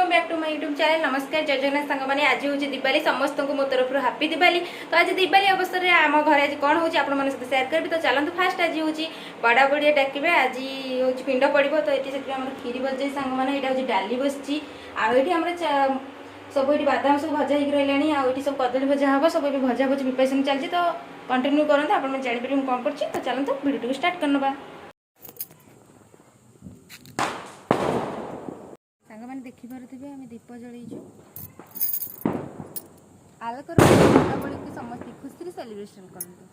Welcome back to my YouTube channel. नमस्कार, जय जगन्नाथ सांग मैंने। आज हूँ दिवाली, समस्त को मो तरफ हापी दिवाली। तो आज दिवाली अवसर में आम घर आज कौन होची आपण मन सेयार करबी। तो चलतु फास्ट आज हूँ बड़ा बड़िया डाके आज हूँ पिंड पड़ो। तो ये खीरी बजे सांग मैंने यहाँ हूँ डाली बसी आम सब ये बादाम सब भजा हो रही आठ सब कदली भजा हम सब भजा भजी प्रिपेरेसन चलती। तो कंटिन्यू करते आप जापर मुझे कौन कर। तो चलते भिडियो स्टार्ट करना। सांग मैंने देखिपे आम दीप जलैचु आलोकर दीपावली की समस्त खुशी सेलिब्रेशन करते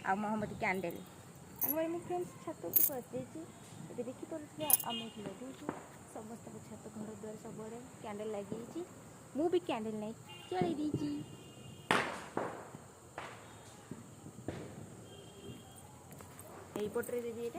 आ मोहम्मती कैंडल सांग मैंने फ्रेंड्स छत को आसी देखिपे आम लगे समस्त छत घर द्वार सब कैंडल लगी मु भी कैंडल नहीं जलाई दी पटे देवी ये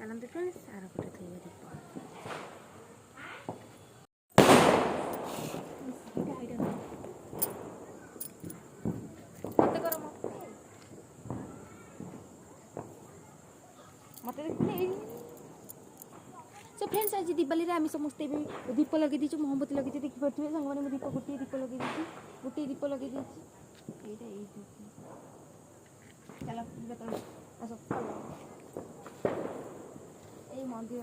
चलते फ्रेंड्स आर पटे थी दीप मत सो फ्रेंड्स आज दिवाली आम समस्ते भी दीप लगे दीचु मोहम्मती लगे देखिपे सांग मैंने दीप गोटे दीप लगे गोटे दीप लगे चल आस मंदिर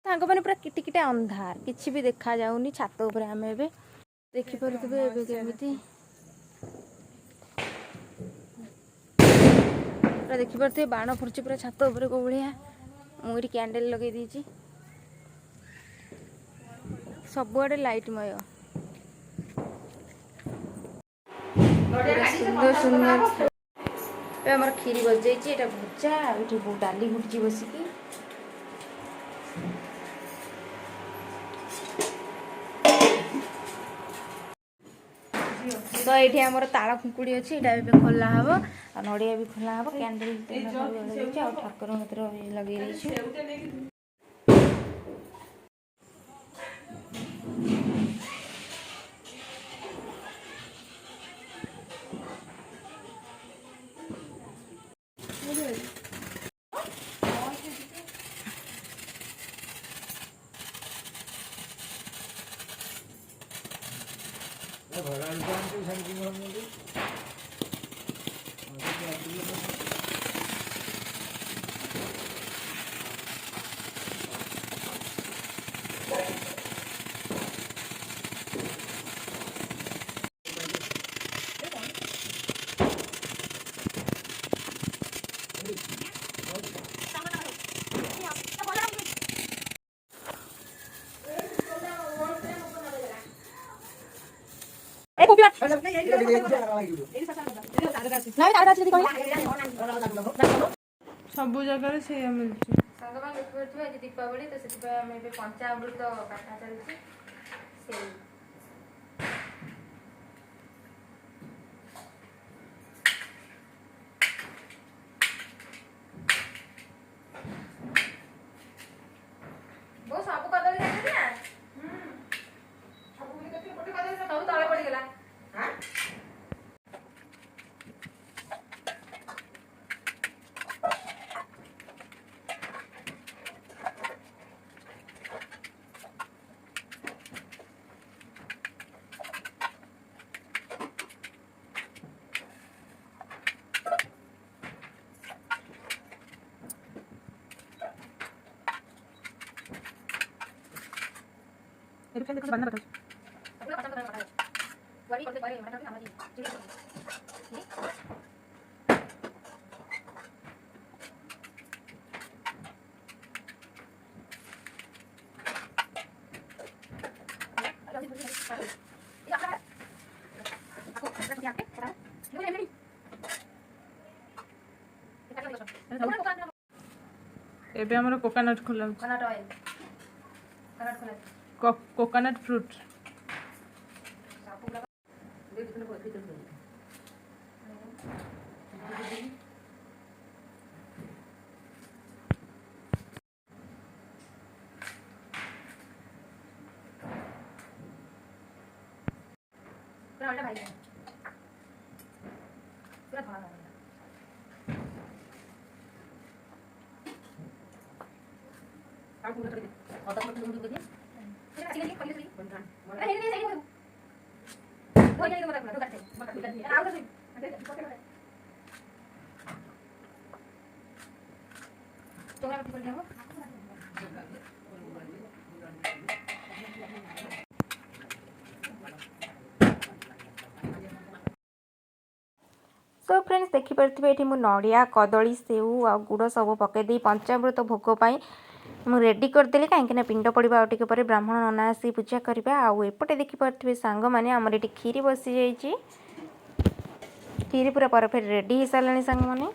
सांग मैंने पूरा किटिकिटे अंधार किसी भी देखा जाऊनी छात उपर आम ए देखिपे केमी देखिपे बाण फुर्ची पूरा छात उपर को भाया मुझे कैंडल लगे दी सबुआडे लाइटमय सुंदर सुंदर आम खीरी बज जाइए भजा ये डाली फुटी बसिकी तो ये आमर ताल खुकुड़ी अच्छी ये खोला हम और नड़िया भी खोला हम कैंडल ठाकुर लगे सब जगह से मिलती दीपावली तो पंचामृत काटा चलती सब कदली सब तले पड़गला बंद बताओ ଏବେ ଆମର କୋକୋନଟ୍ ଖୋଲା ହେଉଛି। କୋକୋନଟ୍ ଅଏଲ୍ କୋକୋନଟ୍ ଖୋଲା କୋକୋନଟ୍ ଫ୍ରୁଟ୍। पूरा अल्टा भाई पूरा धड़ा और पूरा कर दे और 10 मिनट दूध दे फिर अच्छी लगी पहले से अरे नहीं नहीं हो जाएगा मत रखना तो करते मत करते आओ कर तो मैं बोल रहा हूं सो फ्रेंड्स देखिपे ये नड़िया कदली सेऊ आ गुड़ सब पकईदे पंचामृत भोग पर मुझे रेडी करदेली कहीं पिंड पड़ा आउ टे पर ब्राह्मण नना आसी पूजा करवा आउपटे देखिपे सांग मैंने आमर ये खीरी बसी जाइए खीरी पूरा परफेक्ट रेडी हो सारे सांग मैंने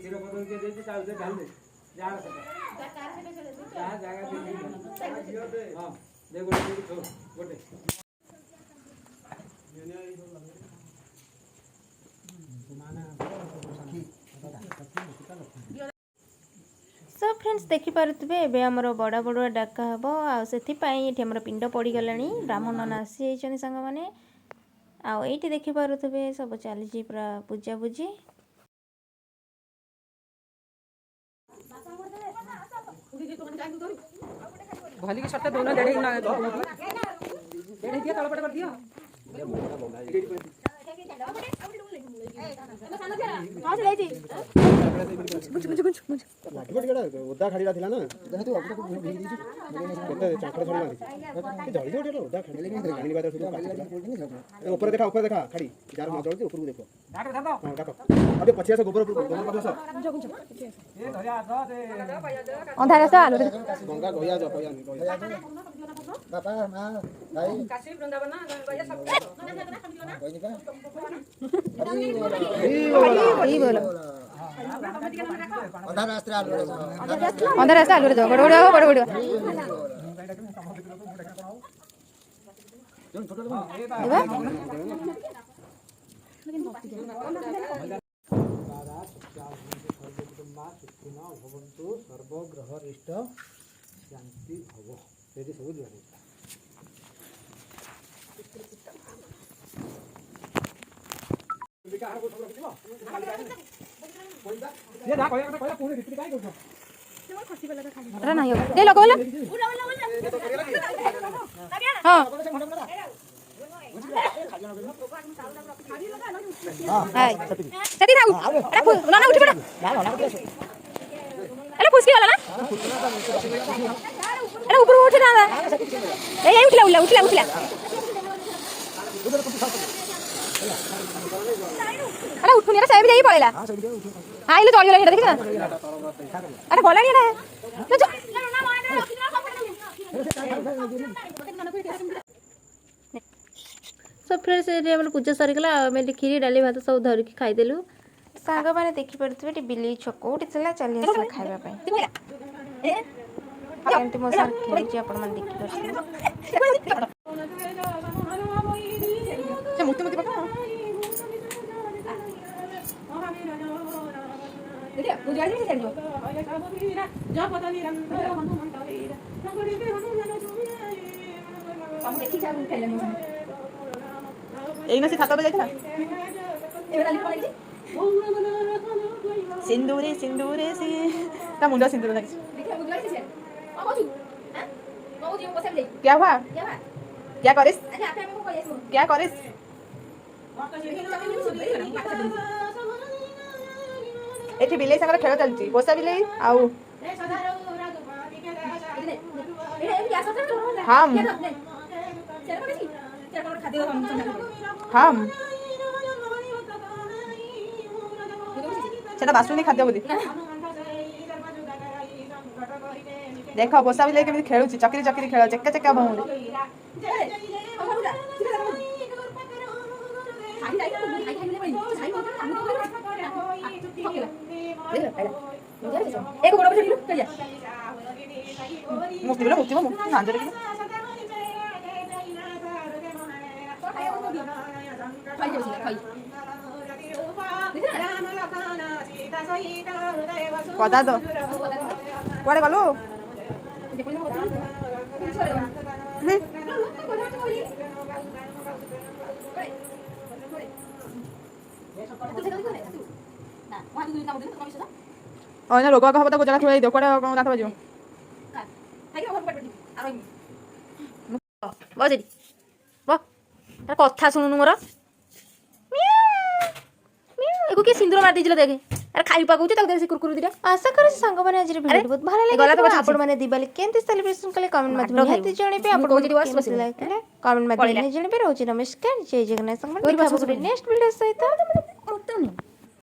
क्षीर बदल के देती ता उसे डाल दे जा जगह दे हां देखो देखो गोटे सो फ्रेंड्स देखिपे एवं आमर बड़ा बड़ा डाका हम आम पिंड पड़गला ब्राह्मण नना आसी जाइए सांग मैंने आईटी देखिपे सब चली पूरा पूजा पूजी भली के सट्टा दोनों डेढ़ ना डेढ़ दिया तलपट कर दिया ओदा खाड़ी थिला ना जेहेतु अब तक भिग दीछु केते चाकड़ थोड़ी मारी जल्दी जल्दी ओदा खाड़ी लेकिन गाड़ी बाजार सुनो ऊपर देखा खाड़ी जार न जल्दी ऊपर देखो डाक धर दो हां डाक अबे पछिया से गोबर गोबर पास ए धरिया आ दे अंधारे से आलू गंगा गया जा पया नहीं गया बापा मां भाई काशी वृंदावन ना गया सब कोई नहीं ई बोलो अंधा रास्ते आलू अंधारे से आलू बड़ बड़ बड़ सर्वग्रह इष्ट शांति भव ये सब दिया ये ना कोई कोई पूरे भीतर काई करछो अरे नहीं दे लो बोलो हां हाय सेठी थाऊ अरे ना उठी पड़ा अरे फुसकी वाला ना अरे ऊपर उठ ना ए उठला अरे उठुनी रे साहेब जाई पळेला आइलो चली गेला देखि ना अरे बोलानी ना सब फ्रेंड्स ये पूजा सरीगला आम खीरी डाली भात सब धरिकी खाईदेलु सांग मैंने देखिपे बिल्ली छकोटी चला चली आसा खाइबा एमती मो सर खेलुची आपण मन देखिपे मुक्ति मुक्ति पका देखिए पूजा जी से चलो जा पता नहीं हम देखि जा खेले एइना से खाता जाइछ ना एबे डाली पड़ी सिंदूरे सिंदूरे से ता मुंडा सिंदूर लागिछ क्या हुआ क्या करिस क्या करिस एठी बिलेई संगे खेल चलची पोसा बिलेई आउ हम हम সেটা বাসুনি খাদ্য বলি দেখো পোষা বিলে কেମିତି ଖେଳୁଛି ଚକିରି ଚକିରି ଖେଳ ଚେକା ଚେକା ଭଉଁରେ ମୁକ୍ତି ବୋଲେ ମୁକ୍ତି ମୁଁ ନାଞ୍ଜରେ କି কদা তো কুয়াড়ে গলু অন্য রোগ হব তো গোজা থুই দিও কুয়াড়ে দাঁত বাজিব ବସ ଏଠି ବ ତାର କଥା ଶୁଣୁନୁ ମୋର ଏକୁ କିଏ ସିନ୍ଦୁର ମାରି ଦେଇছিল ଦେଖେ ଆରେ ଖାଇ ପାକଉଛି ତାକୁ ଦେଖି କୁରକୁରୁ ଦିଟା आशा କରୁଛି ସାଙ୍ଗମାନେ ଆଜିର ଭିଡ଼ିଓ ବହୁତ ଭଲ ଗଲା ତ ଲାଗିଲା କଥା ଅଛି। ଆପଣମାନେ ଦିବାଲି କେମିତି ସେଲିବ୍ରେସନ କଲେ କମେଣ୍ଟ ମାଧ୍ୟମରେ ନିହାତି ଜଣେଇବେ ମୁଁ ଆପଣ କହୁଛି ଟିକେ ବସ, ବସ। କମେଣ୍ଟ ମାଧ୍ୟମରେ ପଳେଇଲା। ଜଣେଇବେ ରହୁଛି ନମସ୍କାର ଜୟ ଜଗନ୍ନାଥ ସାଙ୍ଗମାନେ କୋଉଠି ଦେଖା ବସିବୁ ହବ ନେକ୍ସଟ ଭିଡ଼ିଓ ସହିତ ମତେ